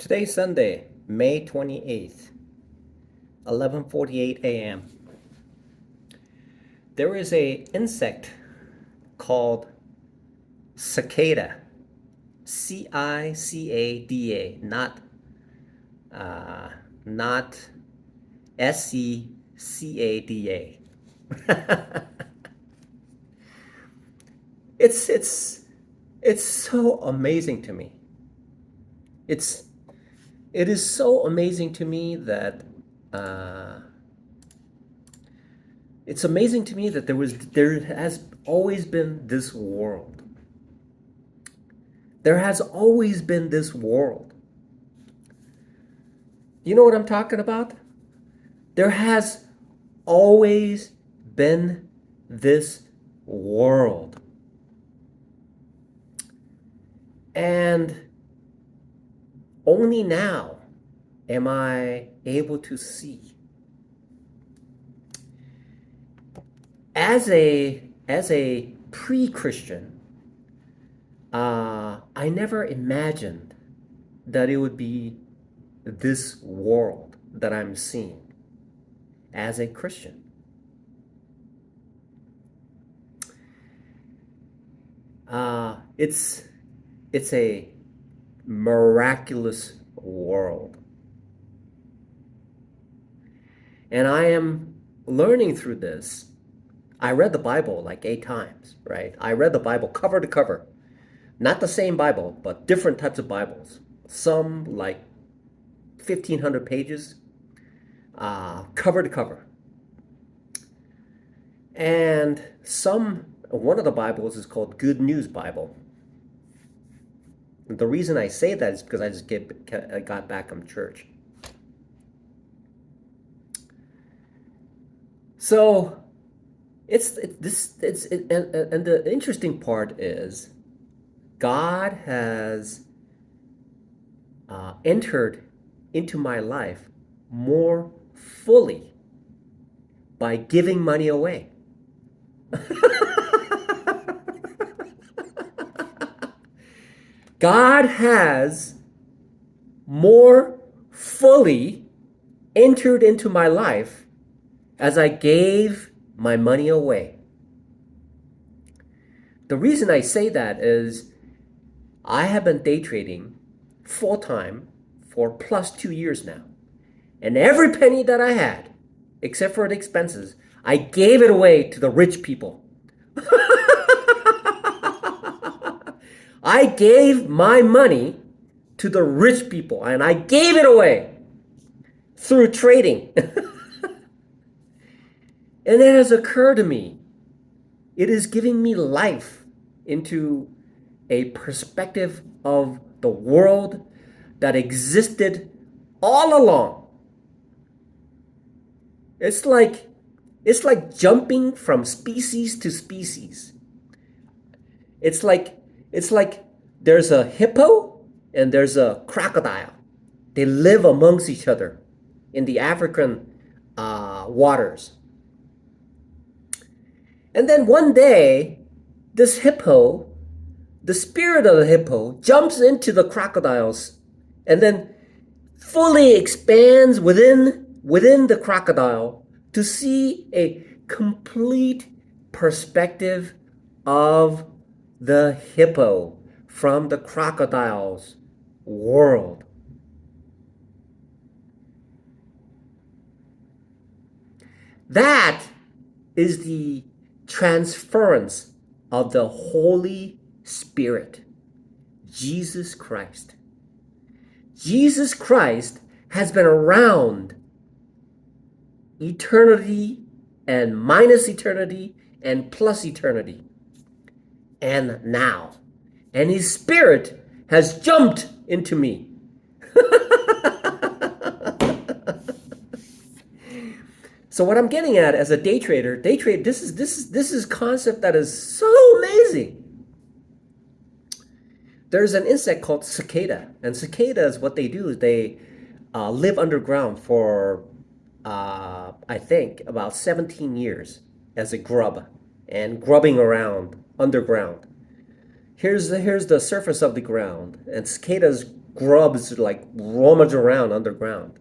Today's Sunday, May 28th, 11:48 a.m. There is a insect called cicada, Cicada, uh, not Scada. it's it's it's so amazing to me. It's it is so amazing to me that uh, it's amazing to me that there has always been this world. There has always been this world. You know what I'm talking about? There has always been this world. And only now am I able to see. As a pre-Christian, I never imagined that it would be this world that I'm seeing as a Christian. It's a miraculous world. And I am learning through this. I read the Bible like 8 times, right? I read the Bible cover to cover. Not the same Bible, but different types of Bibles. Some like 1,500 pages, cover to cover. And one of the Bibles is called Good News Bible. The reason I say that is because I got back from church. So and the interesting part is God has entered into my life more fully by giving money away. God has more fully entered into my life as I gave my money away. The reason I say that is I have been day trading full time for plus 2 years now. And every penny that I had, except for the expenses, I gave it away to the rich people. I gave my money to the rich people and I gave it away through trading. And it has occurred to me, it is giving me life into a perspective of the world that existed all along. It's like jumping from species to species. It's like there's a hippo and there's a crocodile. They live amongst each other in the African waters. And then one day, this hippo, the spirit of the hippo, jumps into the crocodiles and then fully expands within the crocodile to see a complete perspective of the hippo from the crocodile's world. That is the transference of the Holy Spirit, Jesus Christ. Jesus Christ has been around eternity and minus eternity and plus eternity and now. And his spirit has jumped into me. So what I'm getting at as a day trader, this is concept that is so amazing. There's an insect called cicada, and cicadas, what they do is they live underground for I think about 17 years as a grub and grubbing around underground. Here's the surface of the ground, and cicadas grubs like rummage around underground.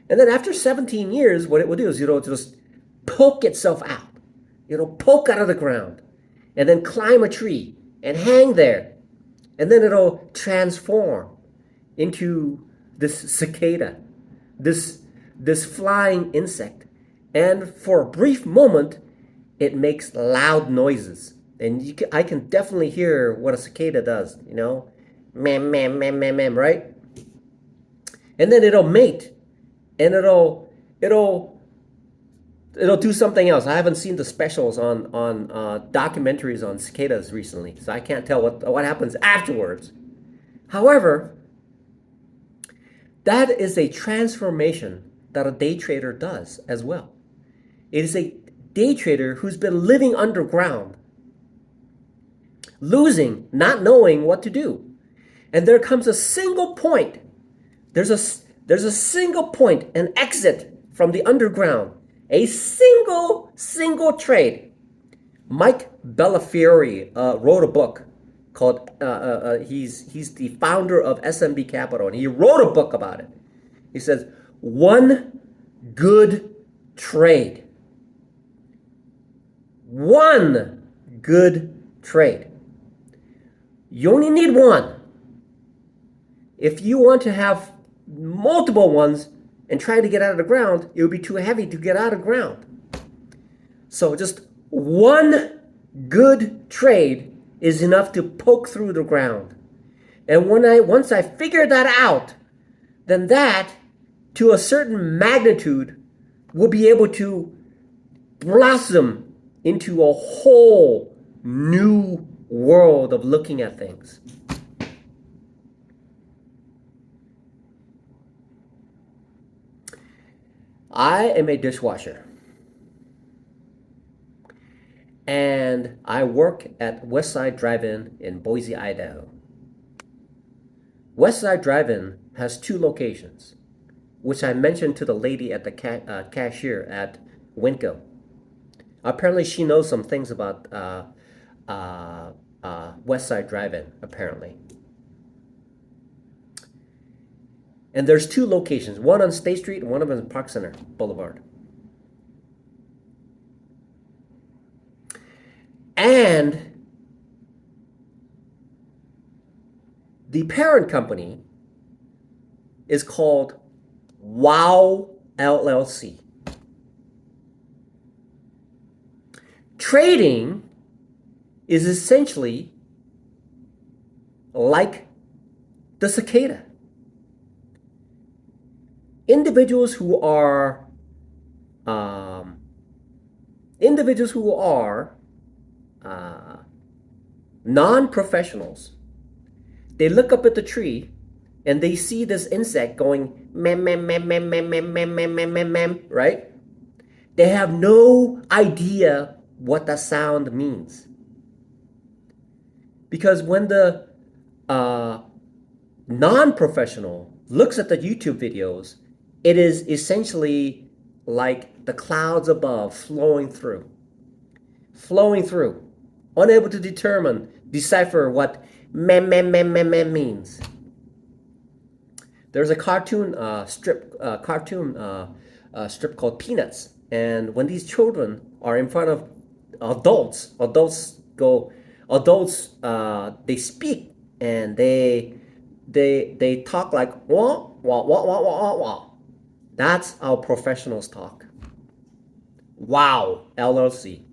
And then after 17 years, what it will do is it'll just poke itself out. It'll poke out of the ground and then climb a tree and hang there. And then it'll transform into this cicada, this flying insect. And for a brief moment, it makes loud noises. And I can definitely hear what a cicada does, you know? Mem, mem, mem, mem, mem, right? And then it'll mate, and it'll do something else. I haven't seen the specials on documentaries on cicadas recently, so I can't tell what happens afterwards. However, that is a transformation that a day trader does as well. It is a day trader who's been living underground, losing, not knowing what to do. And there comes a single point. There's a single point, an exit from the underground. A single trade. Mike Bellafiore wrote a book called, he's the founder of SMB Capital, and he wrote a book about it. He says, one good trade. One good trade. You only need one. If you want to have multiple ones and try to get out of the ground, it would be too heavy to get out of the ground. So just one good trade is enough to poke through the ground. And once I figure that out, then that, to a certain magnitude, will be able to blossom into a whole new world of looking at things. I am a dishwasher. And I work at Westside Drive-In in Boise, Idaho. Westside Drive-In has 2 locations, which I mentioned to the lady at the cashier at Winco. Apparently she knows some things about Westside Drive-In, apparently. And there's 2 locations, one on State Street and one of them in Park Center Boulevard. And the parent company is called WOW LLC. Trading is essentially like the cicada. Individuals who are non-professionals, they look up at the tree and they see this insect going mem mem mem mem mem mem mem mem mem mem mem, right? They have no idea what that sound means. Because when the non-professional looks at the YouTube videos, it is essentially like the clouds above flowing through, unable to decipher what mem mem mem mem mem means. There's a cartoon strip called Peanuts, and when these children are in front of adults they speak and they talk like wah wah wah wah wah wah. That's how professionals talk. WOW LLC.